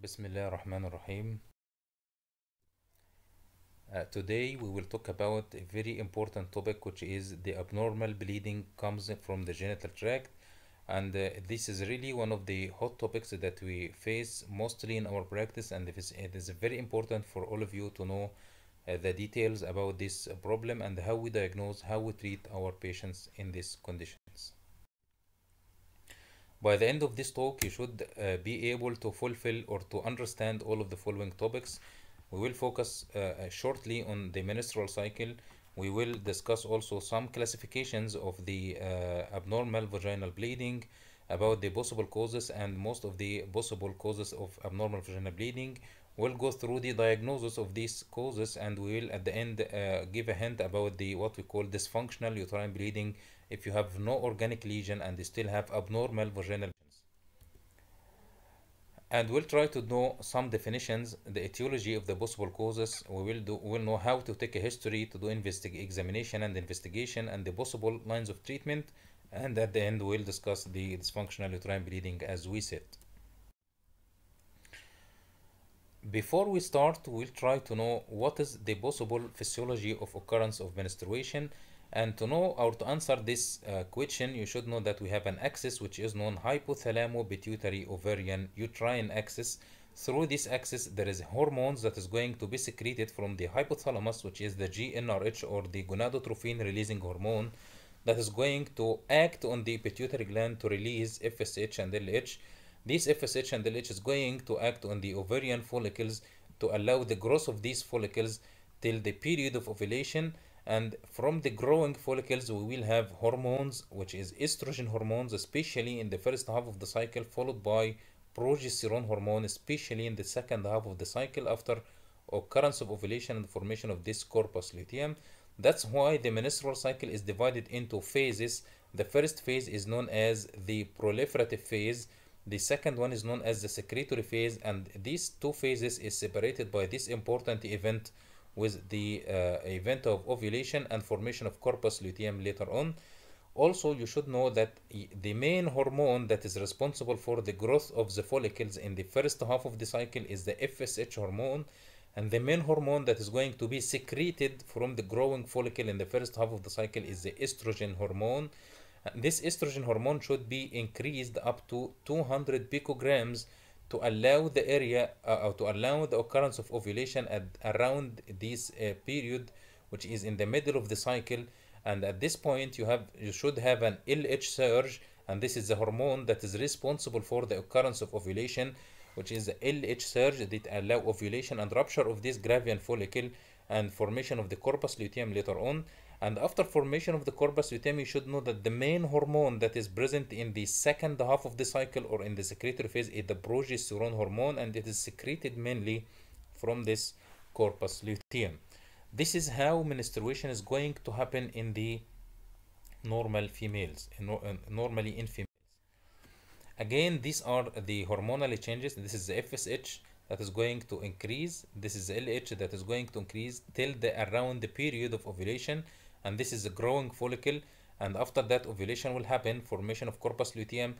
Bismillah ar-Rahman ar-Rahim. Today we will talk about a very important topic, which is the abnormal bleeding comes from the genital tract, and this is really one of the hot topics that we face mostly in our practice, and it is very important for all of you to know the details about this problem and how we diagnose, how we treat our patients in these conditions. By the end of this talk, you should be able to fulfill or to understand all of the following topics. We will focus shortly on the menstrual cycle. We will discuss also some classifications of the abnormal vaginal bleeding, about the possible causes and most of the possible causes of abnormal vaginal bleeding. We'll go through the diagnosis of these causes, and we will at the end give a hint about the what we call dysfunctional uterine bleeding if you have no organic lesion and you still have abnormal vaginal bleeding. And we'll try to know some definitions, the etiology of the possible causes. We'll know how to take a history to do examination and investigation and the possible lines of treatment. And at the end, we'll discuss the dysfunctional uterine bleeding as we said. Before we start, we'll try to know what is the possible physiology of occurrence of menstruation. And to know or to answer this question, you should know that we have an axis which is known hypothalamo-pituitary-ovarian uterine axis. Through this axis, there is hormones that is going to be secreted from the hypothalamus, which is the GnRH or the gonadotropin releasing hormone, that is going to act on the pituitary gland to release FSH and LH. This FSH and LH is going to act on the ovarian follicles to allow the growth of these follicles till the period of ovulation. And from the growing follicles, we will have hormones, which is estrogen hormones, especially in the first half of the cycle, followed by progesterone hormone, especially in the second half of the cycle after occurrence of ovulation and formation of this corpus luteum. That's why the menstrual cycle is divided into phases. The first phase is known as the proliferative phase. The second one is known as the secretory phase, and these two phases is separated by this important event with the event of ovulation and formation of corpus luteum later on. Also, you should know that the main hormone that is responsible for the growth of the follicles in the first half of the cycle is the FSH hormone, and the main hormone that is going to be secreted from the growing follicle in the first half of the cycle is the estrogen hormone. And this estrogen hormone should be increased up to 200 picograms to allow the area to allow the occurrence of ovulation at around this period, which is in the middle of the cycle. And at this point, you should have an LH surge, and this is the hormone that is responsible for the occurrence of ovulation, which is the LH surge that allow ovulation and rupture of this Gravian follicle and formation of the corpus luteum later on. And after formation of the corpus luteum, you should know that the main hormone that is present in the second half of the cycle or in the secretory phase is the progesterone hormone, and it is secreted mainly from this corpus luteum. This is how menstruation is going to happen in the normal females, normally in females. Again, these are the hormonal changes. This is the FSH that is going to increase. This is the LH that is going to increase till around the period of ovulation. And this is a growing follicle, and after that ovulation will happen, formation of corpus luteum.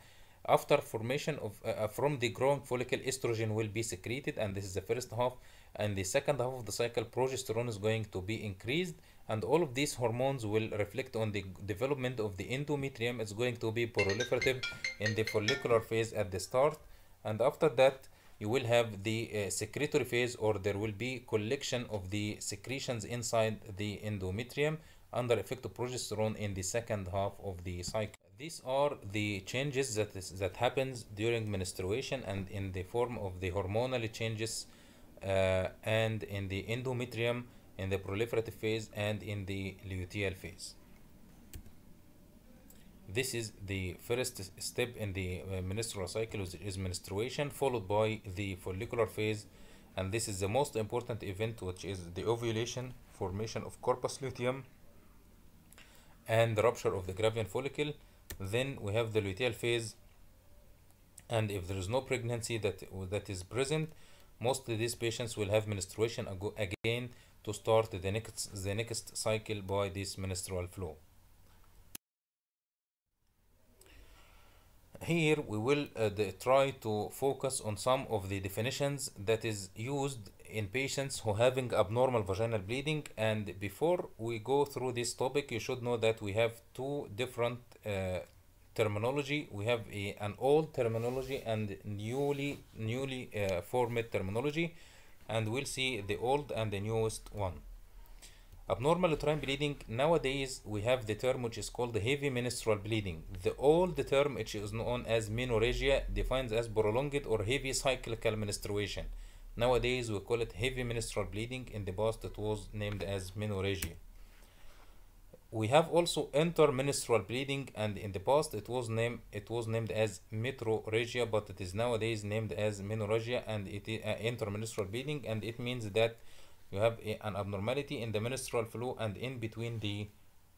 After formation of from the growing follicle, estrogen will be secreted, and this is the first half. And the second half of the cycle, progesterone is going to be increased, and all of these hormones will reflect on the development of the endometrium. It's going to be proliferative in the follicular phase at the start, and after that you will have the secretory phase, or there will be collection of the secretions inside the endometrium under effect of progesterone in the second half of the cycle. These are the changes that happens during menstruation and in the form of the hormonal changes and in the endometrium, in the proliferative phase, and in the luteal phase. This is the first step in the menstrual cycle, which is menstruation, followed by the follicular phase, and this is the most important event, which is the ovulation, formation of corpus luteum, and the rupture of the Gravian follicle. Then we have the luteal phase, and if there is no pregnancy that is present, mostly these patients will have menstruation again to start the next cycle by this menstrual flow. Here we will try to focus on some of the definitions that is used in patients who having abnormal vaginal bleeding. And before we go through this topic, you should know that we have two different terminology. We have an old terminology and newly formed terminology, and we'll see the old and the newest one. Abnormal uterine bleeding, nowadays we have the term which is called heavy menstrual bleeding. The old term, which is known as menorrhagia, defines as prolonged or heavy cyclical menstruation. Nowadays we call it heavy menstrual bleeding. In the past it was named as menorrhagia. We have also intermenstrual bleeding, and in the past it was named as metrorrhagia, but it is nowadays named as menorrhagia, and it is intermenstrual bleeding, and it means that you have an abnormality in the menstrual flow and in between the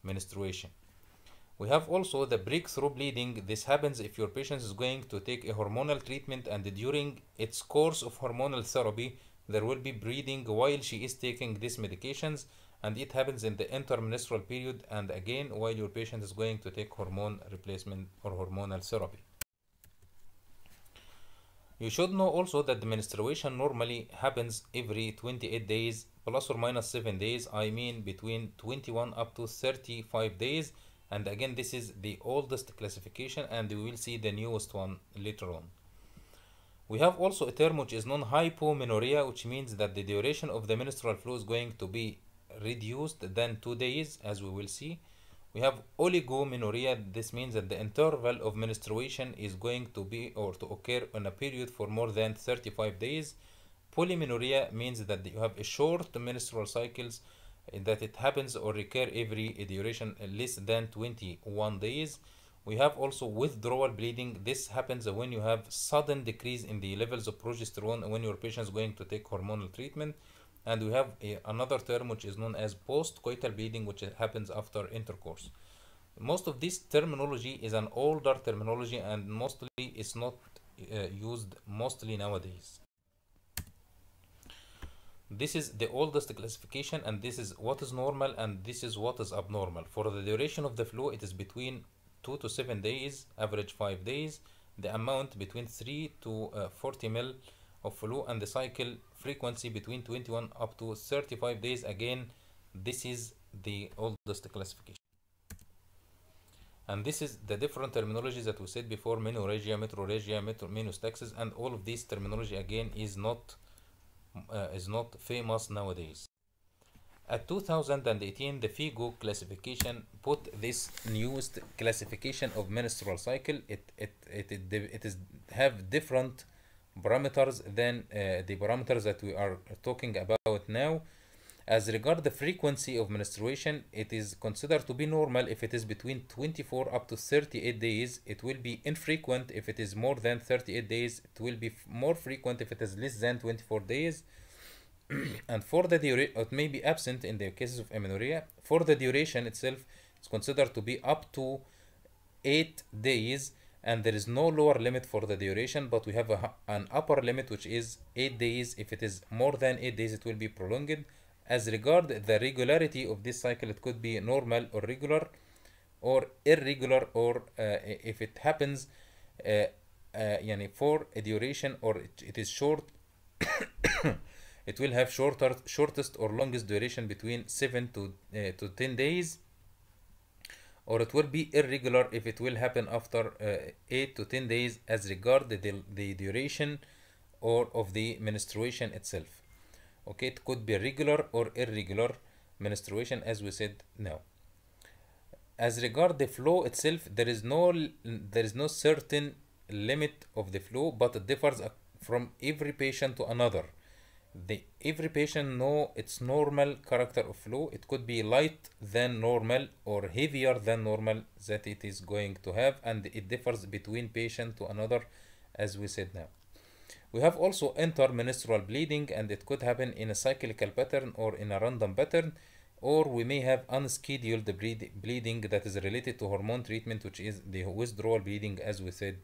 menstruation. We have also the breakthrough bleeding. This happens if your patient is going to take a hormonal treatment, and during its course of hormonal therapy there will be bleeding while she is taking these medications, and it happens in the intermenstrual period, and again while your patient is going to take hormone replacement or hormonal therapy. You should know also that the menstruation normally happens every 28 days plus or minus 7 days. I mean between 21 up to 35 days. And again, this is the oldest classification, and we will see the newest one later on. We have also a term which is known hypomenorrhea, which means that the duration of the menstrual flow is going to be reduced than 2 days, as we will see. We have oligomenorrhea. This means that the interval of menstruation is going to be or to occur on a period for more than 35 days. Polymenorrhea means that you have a short menstrual cycles, that it happens or recur every duration less than 21 days. We have also withdrawal bleeding. This happens when you have sudden decrease in the levels of progesterone when your patient is going to take hormonal treatment. And we have another term which is known as post-coital bleeding, which happens after intercourse. Most of this terminology is an older terminology, and mostly it's not used mostly nowadays. This is the oldest classification, and this is what is normal and this is what is abnormal. For the duration of the flow, it is between 2 to 7 days, average 5 days. The amount between 3 to 40 ml of flow, and the cycle frequency between 21 up to 35 days. Again, this is the oldest classification. And this is the different terminologies that we said before: menorrhagia, metrorrhagia, menostaxis, and all of this terminology again is not famous nowadays. At 2018, the FIGO classification put this newest classification of menstrual cycle. It is have different parameters than the parameters that we are talking about now. As regard the frequency of menstruation, it is considered to be normal if it is between 24 up to 38 days. It will be infrequent if it is more than 38 days. It will be more frequent if it is less than 24 days. And for the duration, it may be absent in the cases of amenorrhea. For the duration itself, it's considered to be up to 8 days, and there is no lower limit for the duration, but we have an upper limit which is 8 days. If it is more than 8 days, it will be prolonged. As regard the regularity of this cycle, it could be normal or regular or irregular, or if it happens for a duration or it is short, it will have shortest or longest duration between 7 to 10 days, or it will be irregular if it will happen after 8 to 10 days as regard the duration or of the menstruation itself. Okay, it could be regular or irregular menstruation, as we said now. As regard the flow itself, there is no certain limit of the flow, but it differs from every patient to another. Every patient know its normal character of flow. It could be light than normal or heavier than normal that it is going to have, and it differs between patient to another, as we said now. We have also intermenstrual bleeding, and it could happen in a cyclical pattern or in a random pattern, or we may have unscheduled bleeding that is related to hormone treatment, which is the withdrawal bleeding, as we said,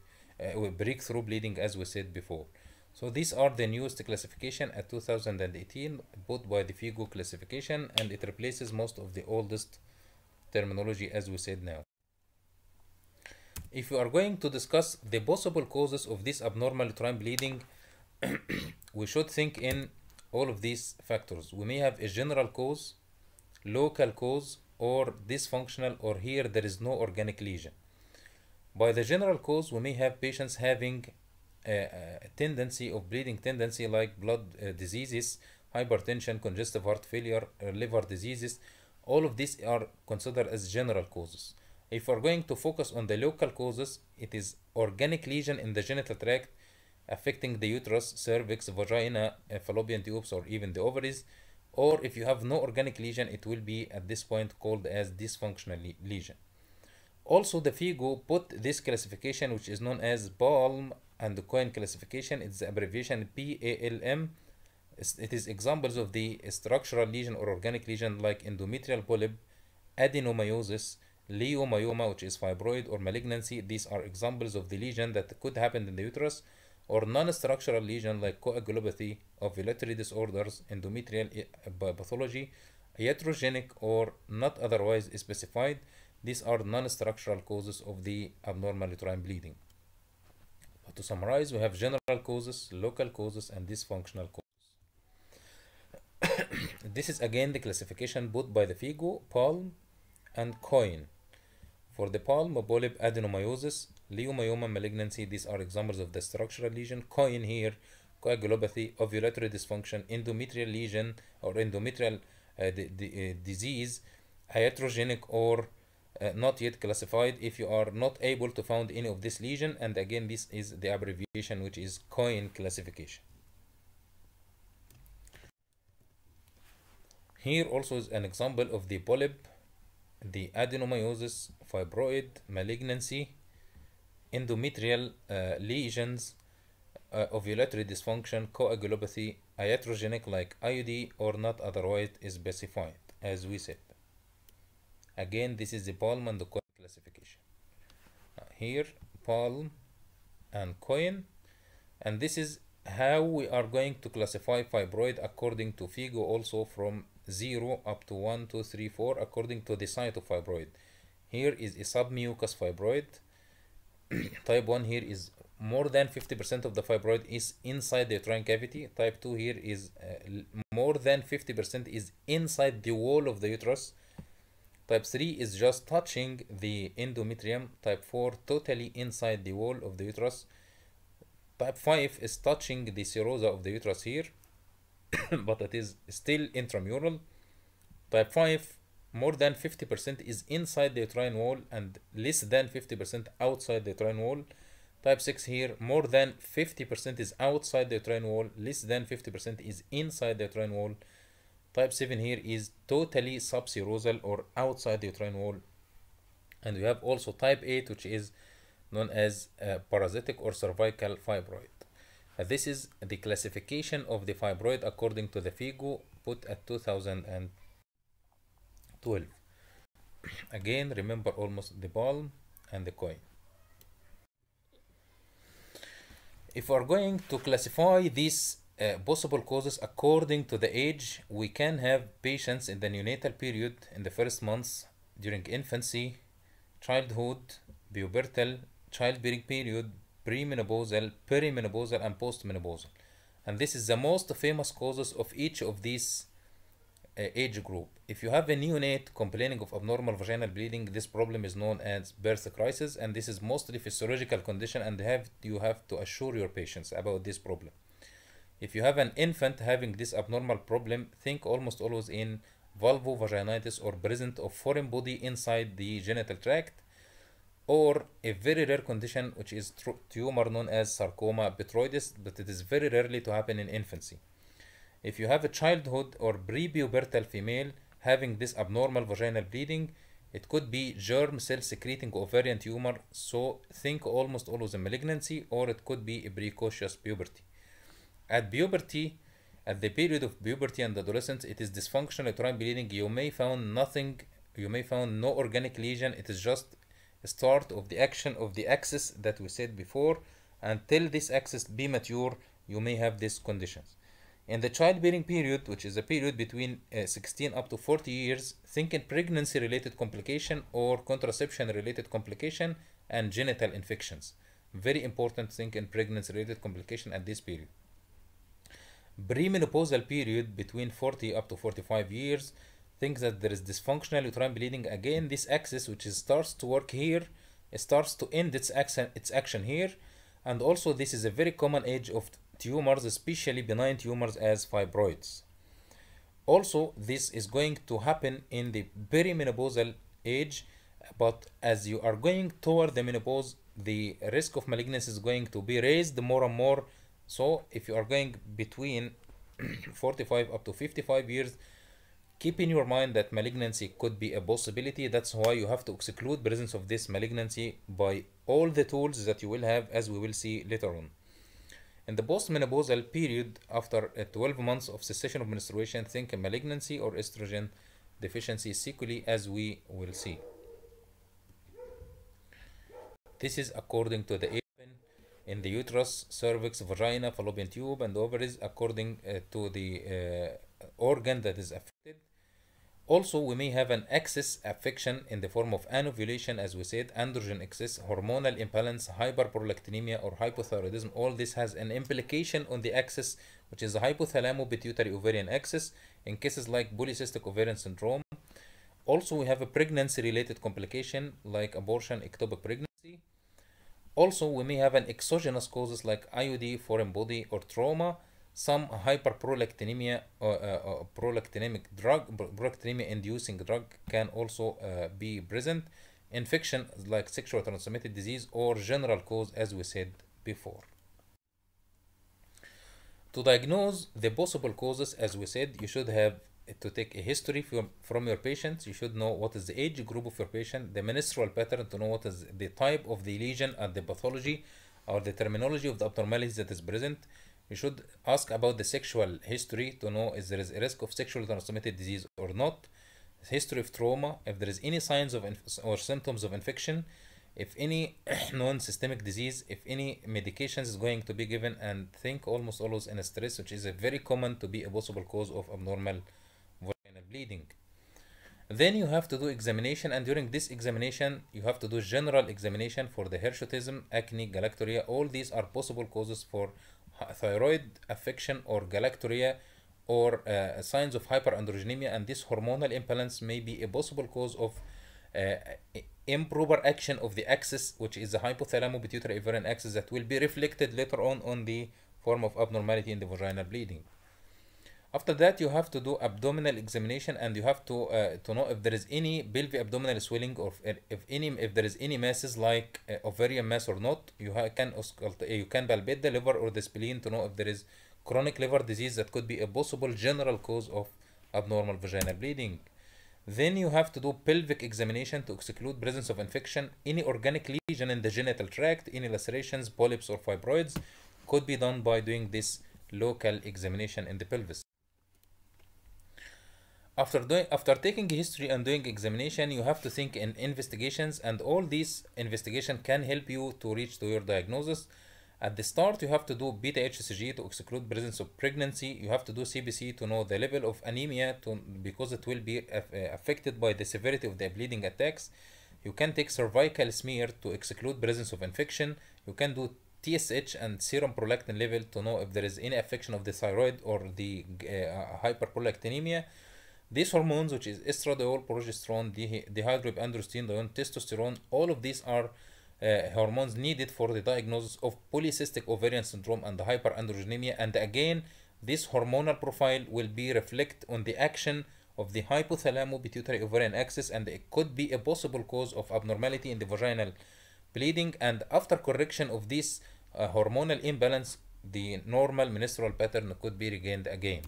breakthrough bleeding, as we said before. So these are the newest classification at 2018, put by the FIGO classification, and it replaces most of the oldest terminology, as we said now. If you are going to discuss the possible causes of this abnormal uterine bleeding, we should think in all of these factors. We may have a general cause, local cause, or dysfunctional, or here there is no organic lesion. By the general cause, we may have patients having a tendency of bleeding tendency like blood diseases, hypertension, congestive heart failure, liver diseases. All of these are considered as general causes. If we're going to focus on the local causes, it is organic lesion in the genital tract affecting the uterus, cervix, vagina, fallopian tubes, or even the ovaries. Or if you have no organic lesion, it will be at this point called as dysfunctional lesion. Also, the FIGO put this classification, which is known as Palm and Cohen classification. It's the abbreviation PALM. It is examples of the structural lesion or organic lesion like endometrial polyp, adenomyosis, leiomyoma, which is fibroid or malignancy. These are examples of the lesion that could happen in the uterus, or non-structural lesion like coagulopathy, ovulatory disorders, endometrial pathology, iatrogenic or not otherwise specified. These are non-structural causes of the abnormal uterine bleeding. But to summarize, we have general causes, local causes, and dysfunctional causes. This is again the classification put by the FIGO, Palm, and Cohen. For the Palm, polyp, adenomyosis, leiomyoma, malignancy, these are examples of the structural lesion. Cohen here, coagulopathy, ovulatory dysfunction, endometrial lesion or endometrial disease, iatrogenic or not yet classified if you are not able to find any of this lesion. And again, this is the abbreviation, which is Cohen classification. Here also is an example of the polyp, the adenomyosis, fibroid, malignancy, endometrial lesions, ovulatory dysfunction, coagulopathy, iatrogenic like IUD or not otherwise is specified, as we said. Again, this is the Palm and the Cohen classification. Here, Palm and Cohen, and this is how we are going to classify fibroid according to FIGO, also from 0 up to 1, 2, 3, 4, according to the site of fibroid. Here is a submucous fibroid. Type 1 here is more than 50% of the fibroid is inside the uterine cavity. Type 2 here is more than 50% is inside the wall of the uterus. Type 3 is just touching the endometrium. Type 4 totally inside the wall of the uterus. Type 5 is touching the serosa of the uterus here, but it is still intramural. Type 5, more than 50% is inside the uterine wall and less than 50% outside the uterine wall. Type 6 here, more than 50% is outside the uterine wall, less than 50% is inside the uterine wall. Type 7 here is totally subserosal or outside the uterine wall. And we have also type 8, which is known as parasitic or cervical fibroid. This is the classification of the fibroid according to the FIGO put at 2012. Again, remember almost the Palm and the Cohen. If we are going to classify these possible causes according to the age, we can have patients in the neonatal period, in the first months, during infancy, childhood, pubertal, childbearing period, premenopausal, perimenopausal, and postmenopausal. And this is the most famous causes of each of these age group. If you have a neonate complaining of abnormal vaginal bleeding, this problem is known as birth crisis, and this is mostly physiological condition, and you have to assure your patients about this problem. If you have an infant having this abnormal problem, think almost always in vulvovaginitis or presence of foreign body inside the genital tract, or a very rare condition which is tumor known as sarcoma petroides, but it is very rarely to happen in infancy. If you have a childhood or prepubertal female having this abnormal vaginal bleeding, it could be germ cell secreting ovarian tumor, so think almost always a malignancy, or it could be a precocious puberty. At puberty, at the period of puberty and adolescence, it is dysfunctional uterine bleeding. You may find nothing, you may find no organic lesion. It is just a start of the action of the axis that we said before. Until this axis be mature, you may have these conditions. In the childbearing period, which is a period between 16 up to 40 years, think in pregnancy related complication or contraception related complication, and genital infections. Very important thing in pregnancy related complication at this period. Premenopausal period between 40 up to 45 years, think that there is dysfunctional uterine bleeding. Again, this axis which is starts to work here, it starts to end its action here. And also this is a very common age of tumors, especially benign tumors as fibroids. Also, this is going to happen in the perimenopausal age, but as you are going toward the menopause, the risk of malignancy is going to be raised more and more. So if you are going between 45 up to 55 years, keep in your mind that malignancy could be a possibility. That's why you have to exclude presence of this malignancy by all the tools that you will have, as we will see later on. In the postmenopausal period, after 12 months of cessation of menstruation, think a malignancy or estrogen deficiency sequelae, as we will see. This is according to the AUB in the uterus, cervix, vagina, fallopian tube, and ovaries, according to the organ that is affected. Also, we may have an excess affection in the form of anovulation, as we said, androgen excess, hormonal imbalance, hyperprolactinemia, or hypothyroidism. All this has an implication on the axis, which is the hypothalamo-pituitary-ovarian axis, in cases like polycystic ovarian syndrome. Also, we have a pregnancy-related complication like abortion, ectopic pregnancy. Also, we may have an exogenous causes like IUD, foreign body, or trauma. Some hyperprolactinemia or prolactinemia inducing drug can also be present. Infection like sexually transmitted disease or general cause, as we said before. To diagnose the possible causes, as we said, you should have to take a history from your patients. You should know what is the age group of your patient, the menstrual pattern to know what is the type of the lesion and the pathology or the terminology of the abnormalities that is present. You should ask about the sexual history to know if there is a risk of sexually transmitted disease or not, history of trauma, if there is any signs of or symptoms of infection, if any known systemic disease, if any medications is going to be given, and think almost always in stress, which is a very common to be a possible cause of abnormal vaginal bleeding. Then you have to do examination, and during this examination you have to do general examination for the hirsutism, acne, galactorrhea. All these are possible causes for thyroid affection or galactorrhea or signs of hyperandrogenemia, and this hormonal imbalance may be a possible cause of improper action of the axis, which is the hypothalamo-pituitary-ovarian axis, that will be reflected later on the form of abnormality in the vaginal bleeding. After that, you have to do abdominal examination, and you have to know if there is any pelvic abdominal swelling, or if there is any masses like ovarian mass or not. You can palpate the liver or the spleen to know if there is chronic liver disease that could be a possible general cause of abnormal vaginal bleeding. Then you have to do pelvic examination to exclude presence of infection, any organic lesion in the genital tract, any lacerations, polyps, or fibroids could be done by doing this local examination in the pelvis. After taking history and doing examination, you have to think in investigations, and all these investigations can help you to reach to your diagnosis. At the start, you have to do beta HCG to exclude presence of pregnancy. You have to do CBC to know the level of anemia, because it will be affected by the severity of the bleeding attacks. You can take cervical smear to exclude presence of infection. You can do TSH and serum prolactin level to know if there is any affection of the thyroid or the hyperprolactinemia. These hormones, which is estradiol, progesterone, dihydroepiandrosterone, testosterone, all of these are hormones needed for the diagnosis of polycystic ovarian syndrome and the hyperandrogenemia. And again, this hormonal profile will be reflect on the action of the hypothalamo-pituitary-ovarian axis, and it could be a possible cause of abnormality in the vaginal bleeding. And after correction of this hormonal imbalance, the normal menstrual pattern could be regained again.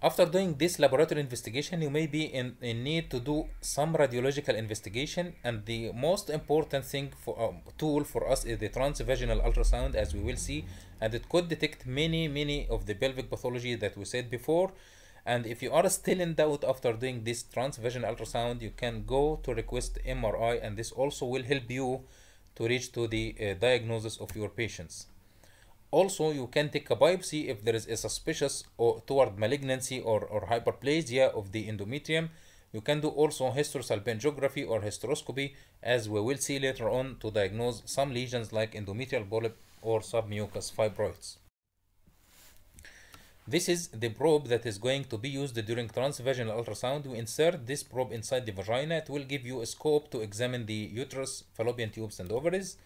After doing this laboratory investigation, you may be in need to do some radiological investigation, and the most important thing tool for us is the transvaginal ultrasound, as we will see, and it could detect many of the pelvic pathology that we said before. And if you are still in doubt after doing this transvaginal ultrasound, you can go to request MRI, and this also will help you to reach to the diagnosis of your patients. Also, you can take a biopsy if there is a suspicious toward malignancy or hyperplasia of the endometrium. You can do also hysterosalpingography or hysteroscopy, as we will see later on, to diagnose some lesions like endometrial polyp or submucous fibroids. This is the probe that is going to be used during transvaginal ultrasound. We insert this probe inside the vagina. It will give you a scope to examine the uterus, fallopian tubes, and ovaries.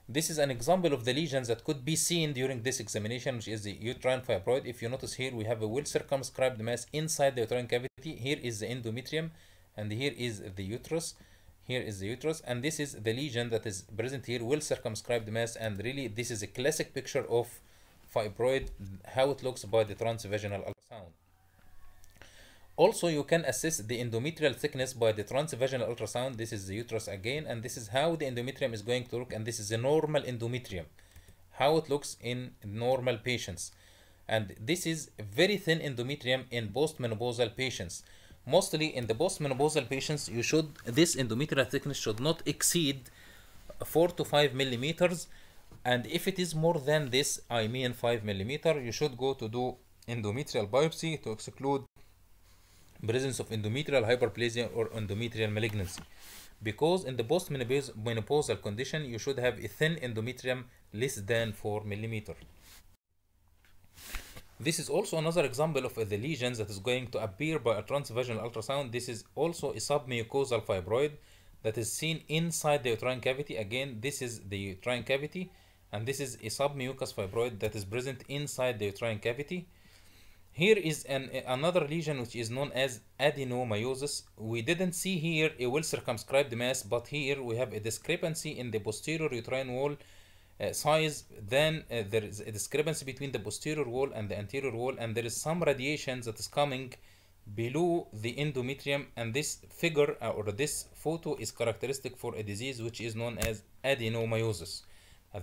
This is an example of the lesions that could be seen during this examination, which is the uterine fibroid. If you notice here, we have a well circumscribed mass inside the uterine cavity. Here is the endometrium, and here is the uterus. Here is the uterus, and this is the lesion that is present here, well circumscribed mass. And really, this is a classic picture of fibroid, how it looks by the transvaginal ultrasound. Also, you can assess the endometrial thickness by the transvaginal ultrasound. This is the uterus again, and this is how the endometrium is going to look, and this is a normal endometrium, how it looks in normal patients. And this is very thin endometrium in postmenopausal patients. Mostly in the postmenopausal patients, this endometrial thickness should not exceed 4 to 5 millimeters. And if it is more than this, I mean 5 millimeter, you should go to do endometrial biopsy to exclude presence of endometrial hyperplasia or endometrial malignancy. Because in the postmenopausal condition, you should have a thin endometrium less than 4 millimeter. This is also another example of the lesions that is going to appear by a transvaginal ultrasound. This is also a submucosal fibroid that is seen inside the uterine cavity. Again, this is the uterine cavity, and this is a submucous fibroid that is present inside the uterine cavity. Here is another lesion which is known as adenomyosis. We didn't see here a well circumscribed mass, but here we have a discrepancy in the posterior uterine wall size. Then there is a discrepancy between the posterior wall and the anterior wall, and there is some radiation that is coming below the endometrium, and this figure or this photo is characteristic for a disease which is known as adenomyosis.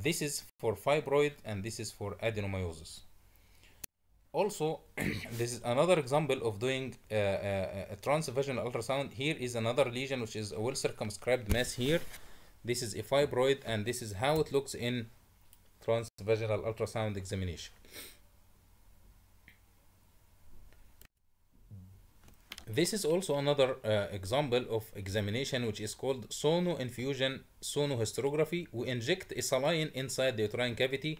This is for fibroid, and this is for adenomyosis. Also, this is another example of doing a transvaginal ultrasound. Here is another lesion which is a well circumscribed mass here. This is a fibroid, and this is how it looks in transvaginal ultrasound examination. This is also another example of examination which is called sono-infusion sonohysterography. We inject a saline inside the uterine cavity.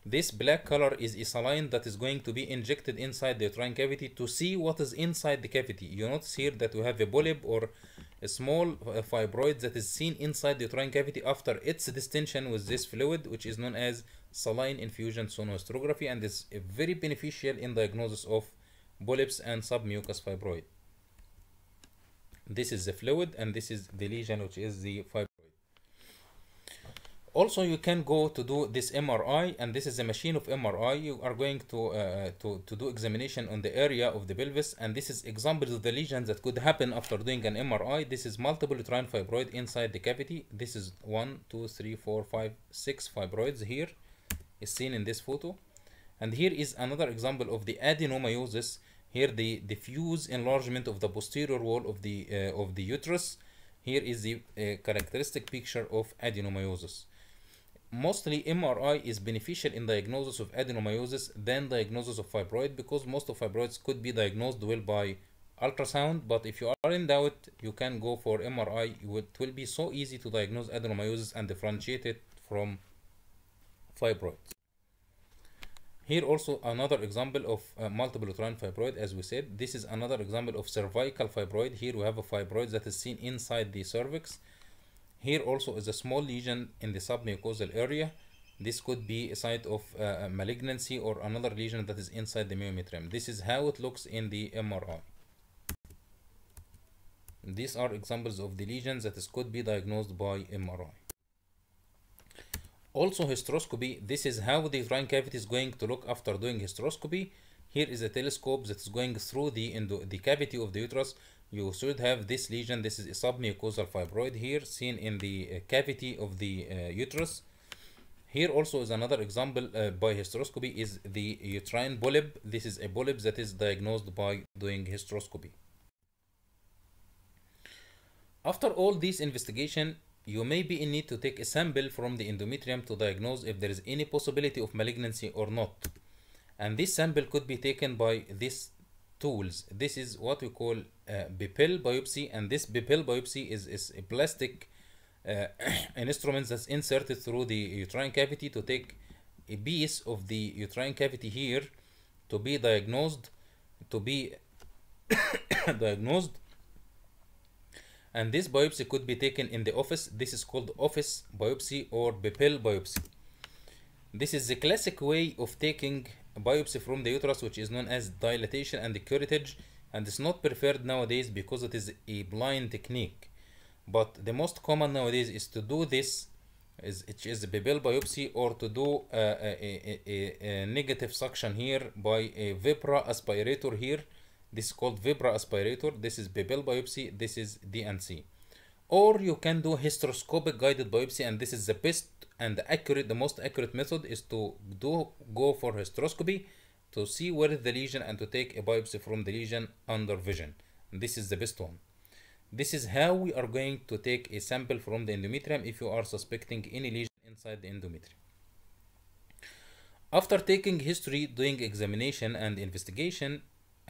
This black color is a saline that is going to be injected inside the uterine cavity to see what is inside the cavity. You notice here that we have a polyp or a small fibroid that is seen inside the uterine cavity after its distension with this fluid, which is known as saline infusion sonohysterography, and is very beneficial in diagnosis of polyps and submucous fibroid. This is the fluid, and this is the lesion, which is the fibroid. Also, you can go to do this MRI, and this is a machine of MRI. You are going to do examination on the area of the pelvis, and this is examples of the lesions that could happen after doing an MRI. This is multiple uterine fibroid inside the cavity. This is 1, 2, 3, 4, 5, 6 fibroids here, is seen in this photo. And here is another example of the adenomyosis. Here the diffuse enlargement of the posterior wall of the uterus. Here is the characteristic picture of adenomyosis. Mostly MRI is beneficial in diagnosis of adenomyosis than diagnosis of fibroid, because most of fibroids could be diagnosed well by ultrasound. But if you are in doubt, you can go for MRI. It will be so easy to diagnose adenomyosis and differentiate it from fibroids. Here also another example of multiple uterine fibroid. As we said, this is another example of cervical fibroid. Here we have a fibroid that is seen inside the cervix. Here also is a small lesion in the submucosal area. This could be a site of malignancy or another lesion that is inside the myometrium. This is how it looks in the MRI. These are examples of the lesions that could be diagnosed by MRI. Also hysteroscopy. This is how the uterine cavity is going to look after doing hysteroscopy. Here is a telescope that is going through the cavity of the uterus. You should have this lesion. This is a submucosal fibroid here, seen in the cavity of the uterus. Here also is another example by hysteroscopy, is the uterine polyp. This is a polyp that is diagnosed by doing hysteroscopy. After all this investigation, you may be in need to take a sample from the endometrium to diagnose if there is any possibility of malignancy or not. And this sample could be taken by this tools. This is what we call Bipel biopsy, and this Bipel biopsy is a plastic an instrument that's inserted through the uterine cavity to take a piece of the uterine cavity here to be diagnosed, to be diagnosed, and this biopsy could be taken in the office. This is called office biopsy or Bipel biopsy. This is the classic way of taking a biopsy from the uterus, which is known as dilatation and curettage, and it's not preferred nowadays because it is a blind technique. But the most common nowadays is to do this, which is a Bipel biopsy, or to do a negative suction here by a vibra aspirator here. This is called vibra aspirator. This is Bipel biopsy. This is DNC. Or you can do hysteroscopic guided biopsy, and this is the best and accurate, the most accurate method is to go for hysteroscopy to see where is the lesion and to take a biopsy from the lesion under vision. And this is the best one. This is how we are going to take a sample from the endometrium if you are suspecting any lesion inside the endometrium. After taking history, doing examination and investigation,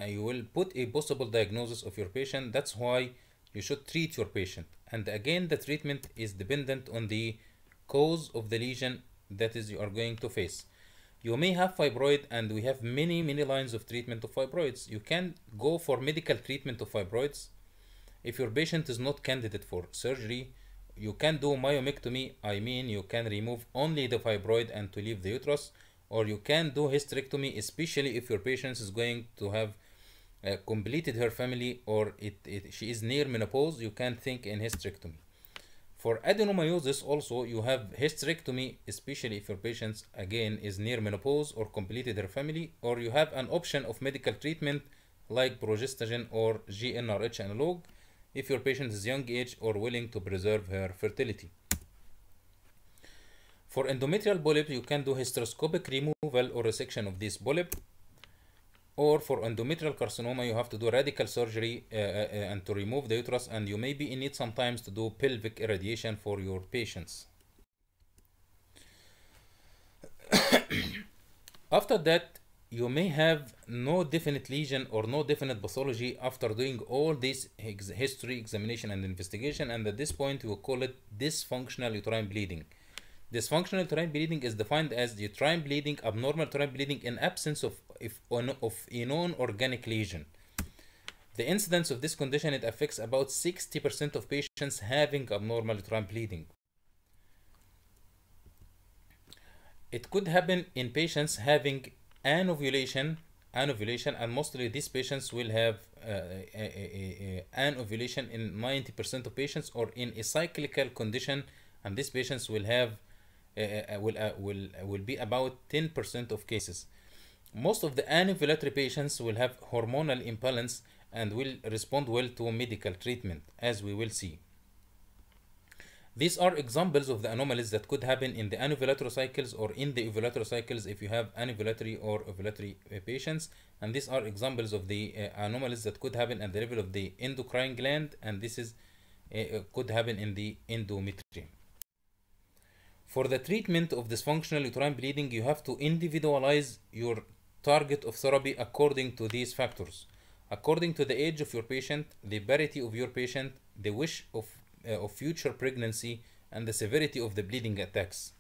you will put a possible diagnosis of your patient. That's why you should treat your patient. And again, the treatment is dependent on the cause of the lesion that is you are going to face. You may have fibroid, and we have many lines of treatment of fibroids. You can go for medical treatment of fibroids. If your patient is not candidate for surgery, you can do myomectomy. I mean, you can remove only the fibroid and to leave the uterus, or you can do hysterectomy, especially if your patient is going to have completed her family, or she is near menopause. You can think in hysterectomy. For adenomyosis also, you have hysterectomy, especially if your patient again is near menopause or completed her family, or you have an option of medical treatment like progestogen or GnRH analog if your patient is young age or willing to preserve her fertility. For endometrial polyp, you can do hysteroscopic removal or resection of this polyp. Or for endometrial carcinoma, you have to do radical surgery and to remove the uterus, and you may be in need sometimes to do pelvic irradiation for your patients. After that, you may have no definite lesion or no definite pathology after doing all this history, examination, and investigation, and at this point we will call it dysfunctional uterine bleeding. Dysfunctional uterine bleeding is defined as uterine bleeding, abnormal uterine bleeding in absence of a non-organic lesion. The incidence of this condition, it affects about 60% of patients having abnormal uterine bleeding. It could happen in patients having anovulation, and mostly these patients will have anovulation in 90% of patients, or in a cyclical condition, and these patients will have will be about 10% of cases. Most of the anovulatory patients will have hormonal imbalance and will respond well to medical treatment, as we will see. These are examples of the anomalies that could happen in the anovulatory cycles or in the ovulatory cycles if you have anovulatory or ovulatory patients, and these are examples of the anomalies that could happen at the level of the endocrine gland, and this is could happen in the endometrium. For the treatment of dysfunctional uterine bleeding, you have to individualize your target of therapy according to these factors. According to the age of your patient, the variety of your patient, the wish of future pregnancy, and the severity of the bleeding attacks.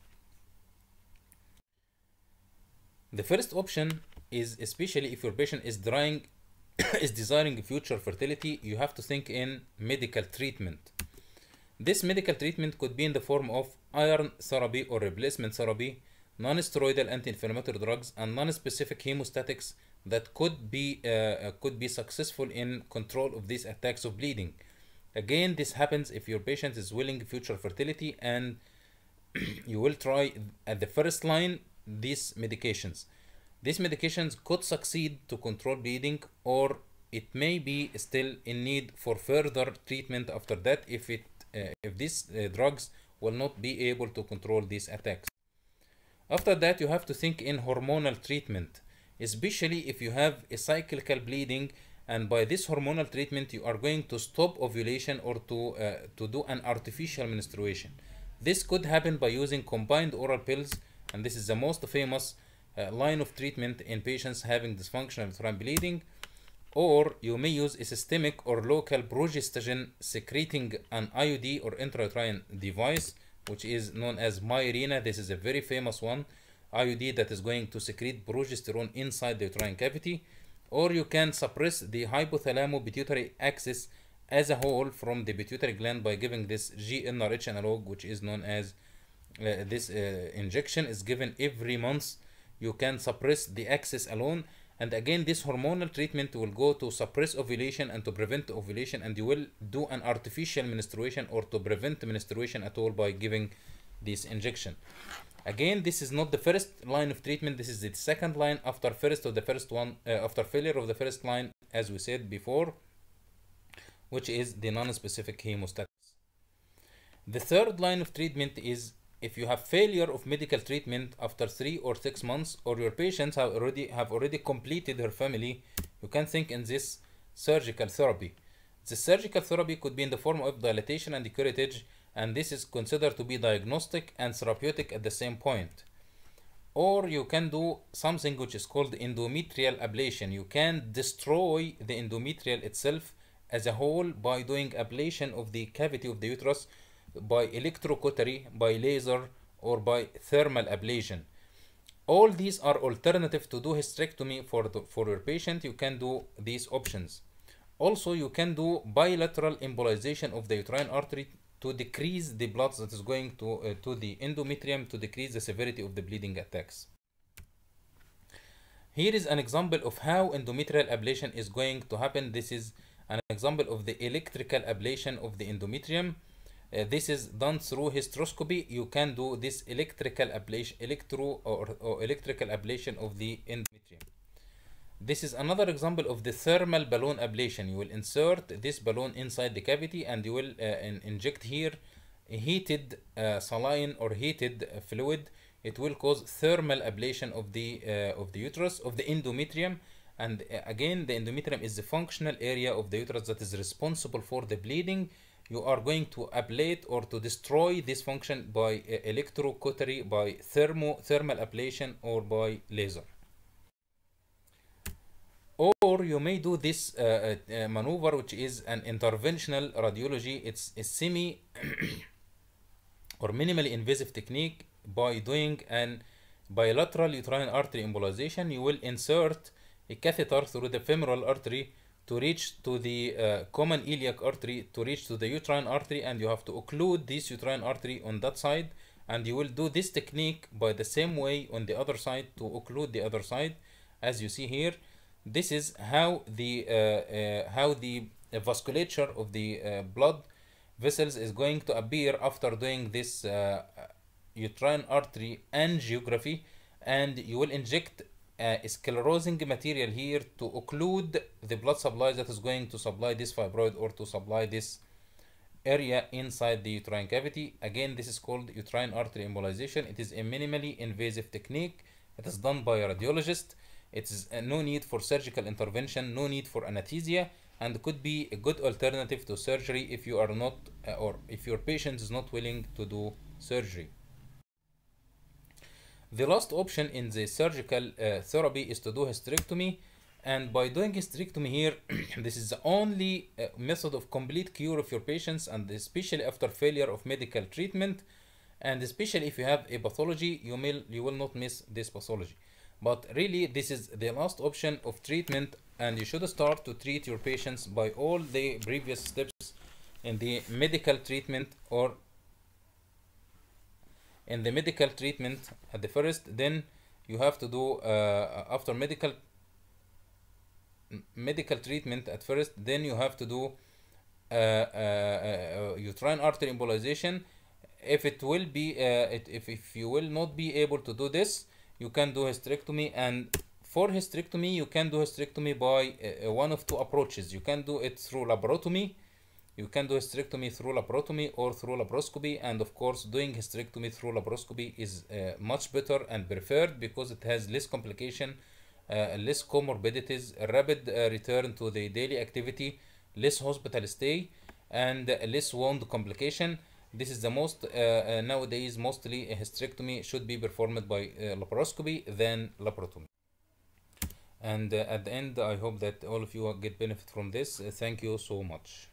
The first option is, especially if your patient is desiring future fertility, you have to think in medical treatment. This medical treatment could be in the form of iron therapy or replacement therapy, non-steroidal anti-inflammatory drugs, and non-specific hemostatics that could be successful in control of these attacks of bleeding. Again, this happens if your patient is willing future fertility, and you will try at the first line these medications. These medications could succeed to control bleeding, or it may be still in need for further treatment after that if these drugs will not be able to control these attacks. After that, you have to think in hormonal treatment, especially if you have a cyclical bleeding, and by this hormonal treatment you are going to stop ovulation or to do an artificial menstruation. This could happen by using combined oral pills, and this is the most famous line of treatment in patients having dysfunctional uterine bleeding. or you may use a systemic or local progestogen secreting an IUD or intrauterine device, which is known as Mirena. This is a very famous one, IUD that is going to secrete progesterone inside the uterine cavity. Or you can suppress the hypothalamo-pituitary axis as a whole from the pituitary gland by giving this GnRH analog, which is known as this injection is given every month. You can suppress the axis alone, and again this hormonal treatment will go to suppress ovulation and to prevent ovulation, and you will do an artificial menstruation or to prevent menstruation at all by giving this injection. Again, this is not the first line of treatment, this is the second line after after failure of the first line, as we said before, which is the non-specific hemostatics. The third line of treatment is if you have failure of medical treatment after 3 or 6 months, or your patients have already completed her family, you can think in this surgical therapy. The surgical therapy could be in the form of dilatation and curettage, and this is considered to be diagnostic and therapeutic at the same point. Or you can do something which is called endometrial ablation. You can destroy the endometrial itself as a whole by doing ablation of the cavity of the uterus by electrocautery, by laser, or by thermal ablation. All these are alternative to do hysterectomy for your patient. You can do these options. Also, you can do bilateral embolization of the uterine artery to decrease the blood that is going to the endometrium, to decrease the severity of the bleeding attacks. Here is an example of how endometrial ablation is going to happen. This is an example of the electrical ablation of the endometrium. This is done through hysteroscopy. You can do this electrical ablation, electrical ablation of the endometrium. This is another example of the thermal balloon ablation. You will insert this balloon inside the cavity, and you will inject here heated saline or heated fluid. It will cause thermal ablation of the uterus, of the endometrium. And again, the endometrium is the functional area of the uterus that is responsible for the bleeding. You are going to ablate or to destroy this function by electrocautery, by thermal ablation, or by laser. Or you may do this maneuver, which is an interventional radiology. It's a semi or minimally invasive technique. By doing an bilateral uterine artery embolization, you will insert a catheter through the femoral artery to reach to the common iliac artery, to reach to the uterine artery, and you have to occlude this uterine artery on that side, and you will do this technique by the same way on the other side to occlude the other side, as you see here. This is how the vasculature of the blood vessels is going to appear after doing this uterine artery angiography, and you will inject sclerosing material here to occlude the blood supply that is going to supply this fibroid or to supply this area inside the uterine cavity. Again, this is called uterine artery embolization. It is a minimally invasive technique. It is done by a radiologist. It is no need for surgical intervention, no need for anesthesia, and could be a good alternative to surgery if you are not or if your patient is not willing to do surgery. The last option in the surgical therapy is to do hysterectomy, and by doing hysterectomy here, this is the only method of complete cure of your patients, and especially after failure of medical treatment, and especially if you have a pathology, you will not miss this pathology. But really, this is the last option of treatment, and you should start to treat your patients by all the previous steps in the medical treatment, or in the medical treatment at the first. Then you have to do after medical treatment at first, then you have to do uterine artery embolization. If it will be if you will not be able to do this, you can do hysterectomy. And for hysterectomy, you can do hysterectomy by one of two approaches. You can do it through laparotomy. You can do hysterectomy through laparotomy or through laparoscopy, and of course doing hysterectomy through laparoscopy is much better and preferred because it has less complication, less comorbidities, a rapid return to the daily activity, less hospital stay, and less wound complication. This is the most nowadays mostly a hysterectomy should be performed by laparoscopy than laparotomy. And at the end, I hope that all of you get benefit from this. Thank you so much.